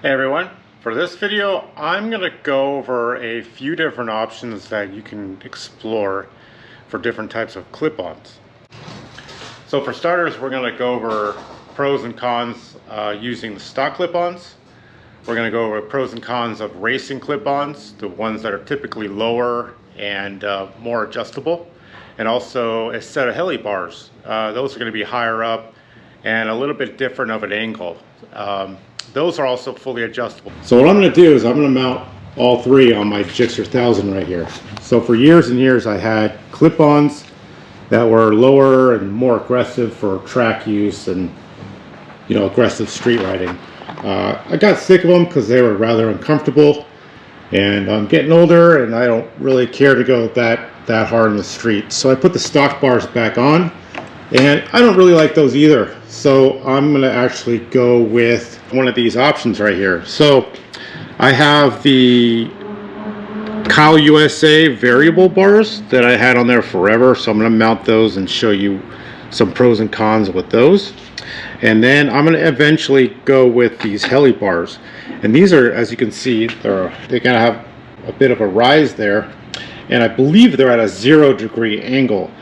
Hey everyone, for this video I'm going to go over a few different options that you can explore for different types of clip-ons. So for starters, we're going to go over pros and cons using the stock clip-ons. We're going to go over pros and cons of racing clip-ons, the ones that are typically lower and more adjustable, and also a set of heli bars. Those are going to be higher up and a little bit different of an angle. Those are also fully adjustable. So what I'm going to do is I'm going to mount all three on my Gixxer 1000 right here. So for years and years I had clip-ons that were lower and more aggressive for track use and, you know, aggressive street riding. I got sick of them because they were rather uncomfortable, and I'm getting older and I don't really care to go that hard in the street. So I put the stock bars back on, and I don't really like those either. So I'm going to actually go with one of these options right here. So I have the Kyle USA variable bars that I had on there forever. So I'm going to mount those and show you some pros and cons with those. And then I'm going to eventually go with these heli bars. And these are, as you can see, they're going to have a bit of a rise there. And I believe they're at a 0-degree angle.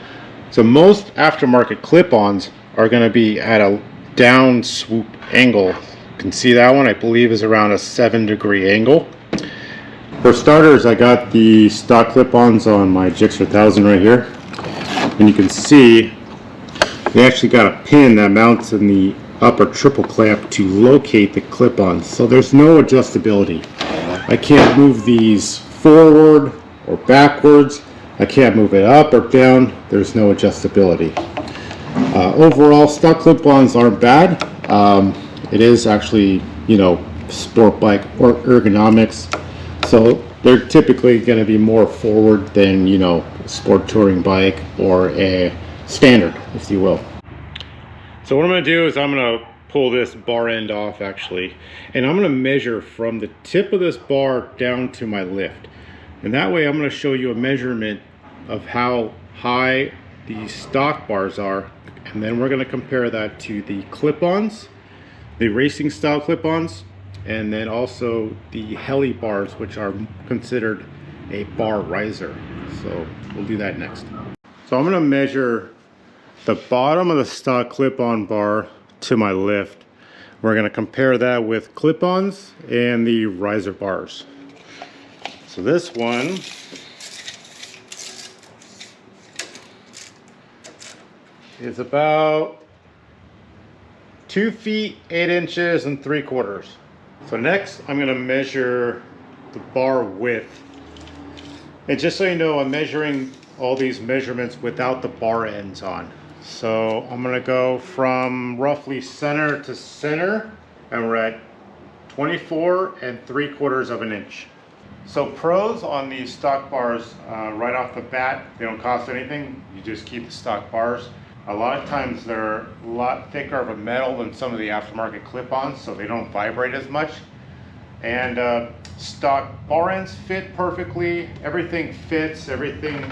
So most aftermarket clip-ons are going to be at a down swoop angle. You can see that one, I believe, is around a 7-degree angle. For starters, I got the stock clip-ons on my Gixxer 1000 right here. And you can see they actually got a pin that mounts in the upper triple clamp to locate the clip-ons. So there's no adjustability. I can't move these forward or backwards. I can't move it up or down. There's no adjustability. Overall, stock clip-ons aren't bad. It is actually, you know, sport bike or ergonomics. So they're typically going to be more forward than, you know, a sport touring bike or a standard, if you will. So what I'm going to do is I'm going to pull this bar end off actually, and I'm going to measure from the tip of this bar down to my lift. And that way I'm going to show you a measurement of how high the stock bars are, and then we're going to compare that to the clip-ons, the racing style clip-ons, and then also the heli bars, which are considered a bar riser. So we'll do that next. So I'm going to measure the bottom of the stock clip-on bar to my lift. We're going to compare that with clip-ons and the riser bars. So this one is about 2 feet 8 inches and 3/4. So next I'm going to measure the bar width. And just so you know, I'm measuring all these measurements without the bar ends on. So I'm going to go from roughly center to center, and we're at 24 3/4 of an inch. So pros on these stock bars, right off the bat, they don't cost anything. You just keep the stock bars. A lot of times they're a lot thicker of a metal than some of the aftermarket clip-ons, so they don't vibrate as much. And stock bar ends fit perfectly. Everything fits. Everything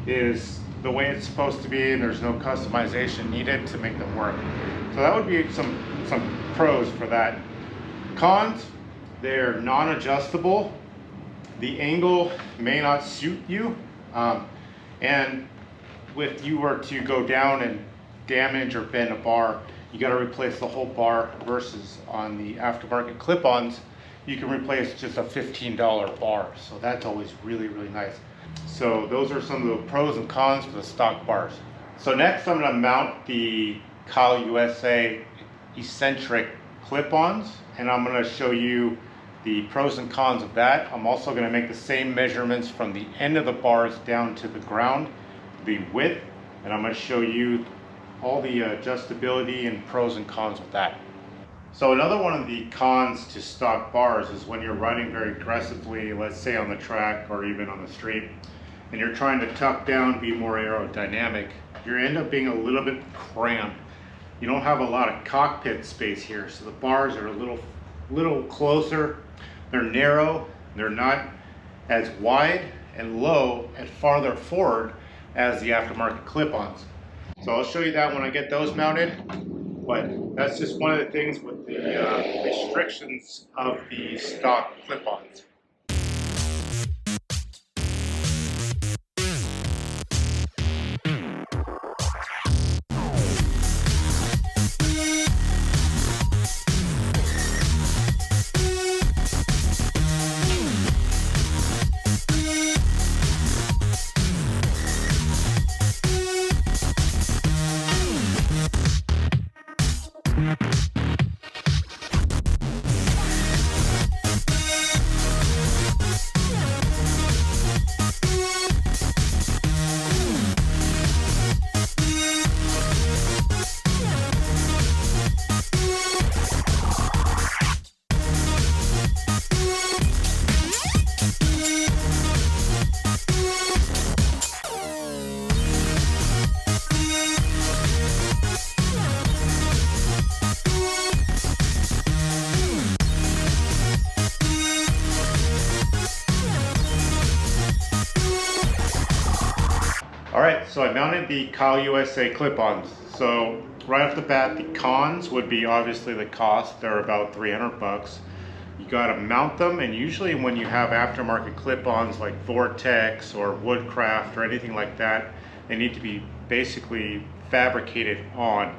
is the way it's supposed to be, and there's no customization needed to make them work. So that would be some pros for that. Cons, they're non-adjustable. The angle may not suit you, and if you were to go down and damage or bend a bar, you got to replace the whole bar, versus on the aftermarket clip-ons you can replace just a $15 bar. So that's always really nice. So those are some of the pros and cons for the stock bars. So next I'm going to mount the Kyle USA eccentric clip-ons, and I'm going to show you the pros and cons of that. I'm also going to make the same measurements from the end of the bars down to the ground, the width, and I'm going to show you all the adjustability and pros and cons with that. So another one of the cons to stock bars is when you're riding very aggressively, let's say on the track or even on the street, and you're trying to tuck down, be more aerodynamic, you end up being a little bit cramped. You don't have a lot of cockpit space here, so the bars are a little closer. They're narrow, they're not as wide and low and farther forward as the aftermarket clip-ons. So I'll show you that when I get those mounted. But That's just one of the things with the restrictions of the stock clip-ons. Alright, so I mounted the Kyle USA clip-ons. So right off the bat, the cons would be obviously the cost. They're about 300 bucks. You gotta mount them, and usually when you have aftermarket clip-ons like Vortex or Woodcraft or anything like that, they need to be basically fabricated on.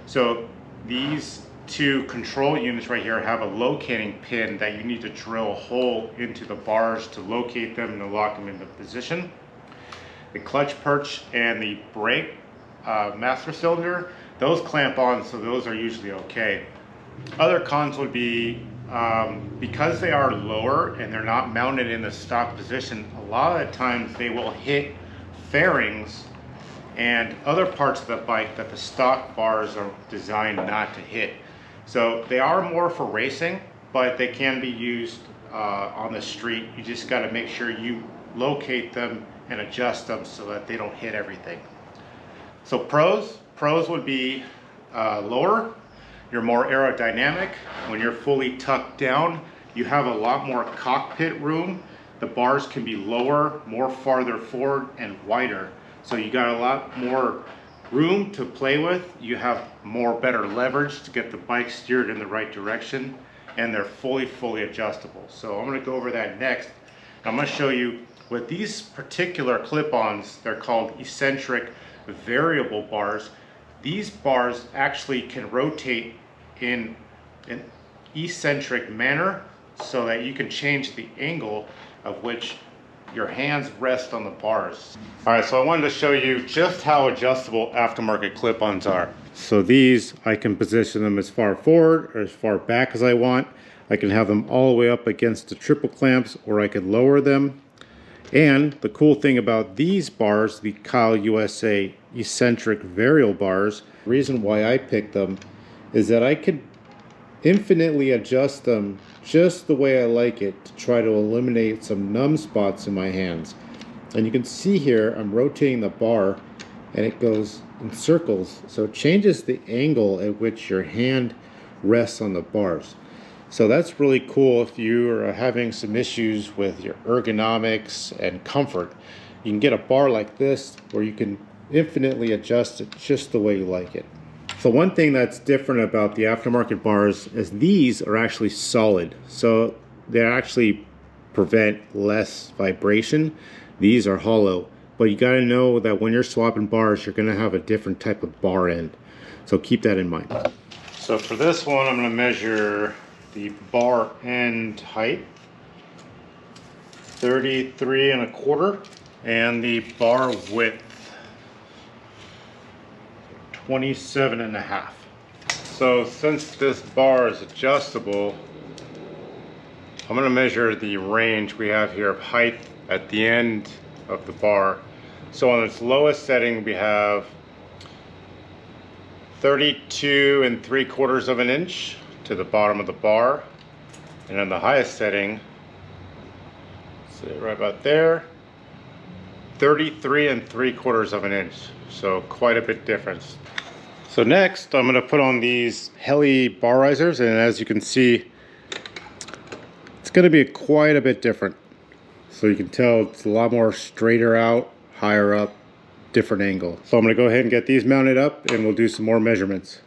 So these two control units right here have a locating pin that you need to drill a hole into the bars to locate them and to lock them into position. The clutch perch and the brake master cylinder, those clamp on, so those are usually okay. Other cons would be because they are lower and they're not mounted in the stock position, a lot of the times they will hit fairings and other parts of the bike that the stock bars are designed not to hit. So they are more for racing, but they can be used on the street. You just got to make sure you locate them and adjust them so that they don't hit everything. So pros would be lower. You're more aerodynamic. When you're fully tucked down, you have a lot more cockpit room. The bars can be lower, more farther forward, and wider. So you got a lot more room to play with. You have better leverage to get the bike steered in the right direction, and they're fully adjustable. So I'm going to go over that next. I'm going to show you with these particular clip-ons. They're called eccentric variable bars. These bars actually can rotate in an eccentric manner so that you can change the angle of which your hands rest on the bars. Alright, so I wanted to show you just how adjustable aftermarket clip-ons are. So these, I can position them as far forward or as far back as I want. I can have them all the way up against the triple clamps, or I could lower them. And the cool thing about these bars, the Kyle USA eccentric variable bars, the reason why I picked them is that I could infinitely adjust them just the way I like it to try to eliminate some numb spots in my hands. And you can see here I'm rotating the bar and it goes in circles, so it changes the angle at which your hand rests on the bars. So that's really cool if you are having some issues with your ergonomics and comfort. You can get a bar like this where you can infinitely adjust it just the way you like it. So one thing that's different about the aftermarket bars is these are actually solid. So they actually prevent less vibration. These are hollow. But you got to know that when you're swapping bars, you're going to have a different type of bar end. So keep that in mind. So for this one, I'm going to measure the bar end height, 33.25, and the bar width, 27.5. So since this bar is adjustable, I'm going to measure the range we have here of height at the end of the bar. So on its lowest setting we have 32.75 of an inch to the bottom of the bar, and on the highest setting, see right about there, 33.75 of an inch. So quite a bit difference. So next I'm going to put on these heli bar risers, and as you can see, it's going to be quite a bit different. So you can tell it's a lot more straighter out, higher up, different angle. So I'm going to go ahead and get these mounted up and we'll do some more measurements.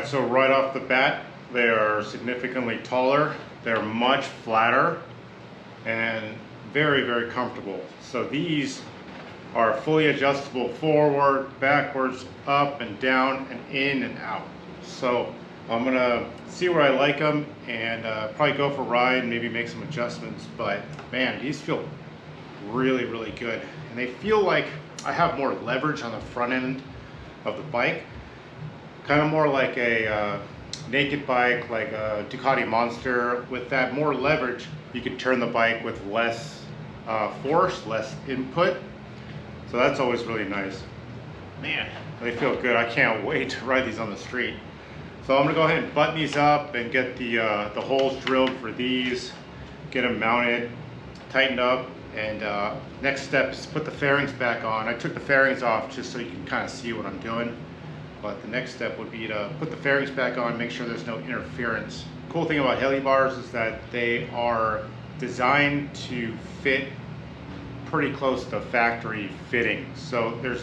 Alright, so right off the bat, they are significantly taller, they're much flatter, and very, very comfortable. So these are fully adjustable forward, backwards, up and down, and in and out. So I'm gonna see where I like them and probably go for a ride and maybe make some adjustments. But man, these feel really, really good. And they feel like I have more leverage on the front end of the bike. Kind of more like a naked bike, like a Ducati Monster. With that more leverage, you can turn the bike with less force, less input. So that's always really nice. Man, they feel good. I can't wait to ride these on the street. So I'm gonna go ahead and button these up and get the holes drilled for these, get them mounted, tightened up, and next step is put the fairings back on. I took the fairings off just so you can kind of see what I'm doing. But the next step would be to put the fairings back on, make sure there's no interference. Cool thing about heli bars is that they are designed to fit pretty close to factory fitting. So there's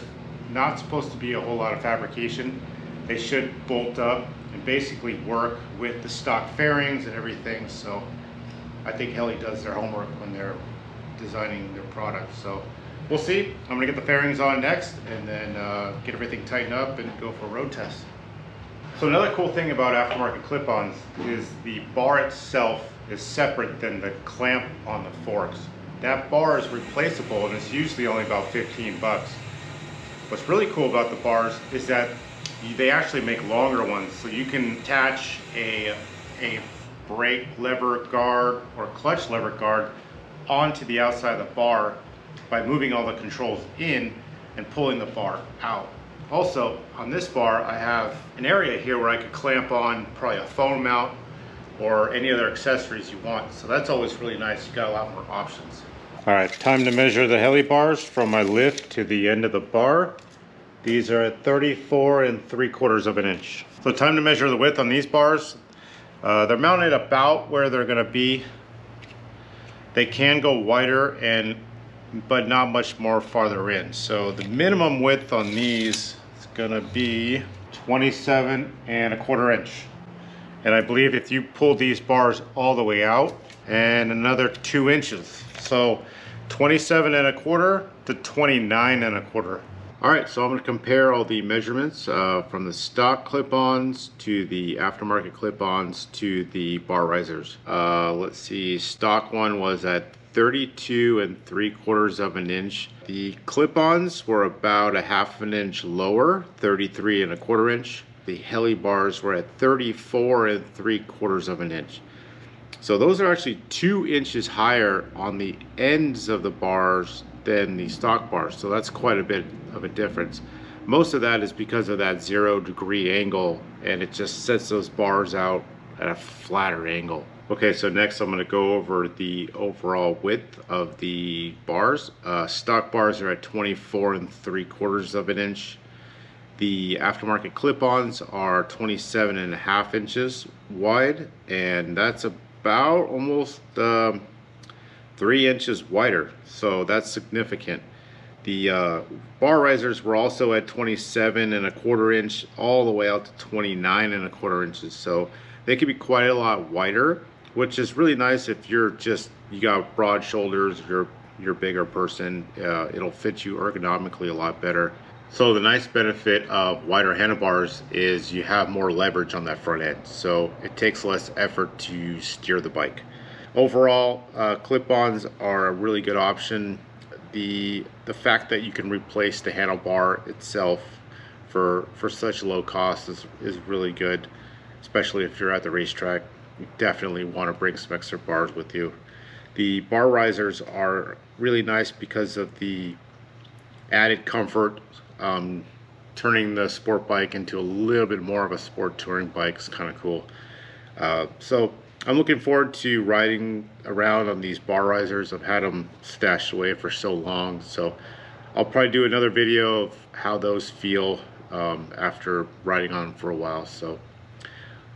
not supposed to be a whole lot of fabrication. They should bolt up and basically work with the stock fairings and everything. So I think Heli does their homework when they're designing their product. So we'll see. I'm gonna get the fairings on next and then get everything tightened up and go for a road test. So another cool thing about aftermarket clip-ons is the bar itself is separate than the clamp on the forks. That bar is replaceable and it's usually only about 15 bucks. What's really cool about the bars is that they actually make longer ones, so you can attach a brake lever guard or clutch lever guard onto the outside of the bar by moving all the controls in and pulling the bar out. Also, on this bar, I have an area here where I could clamp on probably a phone mount or any other accessories you want. So that's always really nice. You got a lot more options. All right, time to measure the heli bars from my lift to the end of the bar. These are at 34 3/4 of an inch. So time to measure the width on these bars. They're mounted about where they're gonna be. They can go wider but not much more farther in. So the minimum width on these is gonna be 27 1/4 inch. And I believe if you pull these bars all the way out and another 2 inches. So 27 1/4 to 29 1/4. All right, so I'm gonna compare all the measurements from the stock clip-ons to the aftermarket clip-ons to the bar risers. Let's see, stock one was at 32 3/4 of an inch. The clip-ons were about a half an inch lower, 33 1/4 inch. The heli bars were at 34 3/4 of an inch. So those are actually 2 inches higher on the ends of the bars than the stock bars. So that's quite a bit of a difference. Most of that is because of that 0-degree angle, and it just sets those bars out at a flatter angle. Okay, so next I'm gonna go over the overall width of the bars. Stock bars are at 24 3/4 of an inch. The aftermarket clip-ons are 27 1/2 inches wide, and that's about almost 3 inches wider, so that's significant. The bar risers were also at 27 1/4 inch all the way out to 29 1/4 inches, so they can be quite a lot wider, which is really nice if you got broad shoulders, you're a bigger person. It'll fit you ergonomically a lot better. So the nice benefit of wider handlebars is you have more leverage on that front end, so it takes less effort to steer the bike. Overall, clip-ons are a really good option. The fact that you can replace the handlebar itself for such low cost is really good, especially if you're at the racetrack. You definitely want to bring some extra bars with you. The bar risers are really nice because of the added comfort. Turning the sport bike into a little bit more of a sport touring bike is kind of cool. So I'm looking forward to riding around on these bar risers. I've had them stashed away for so long, so I'll probably do another video of how those feel after riding on them for a while. So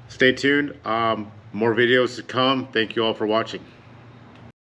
stay tuned. More videos to come. Thank you all for watching.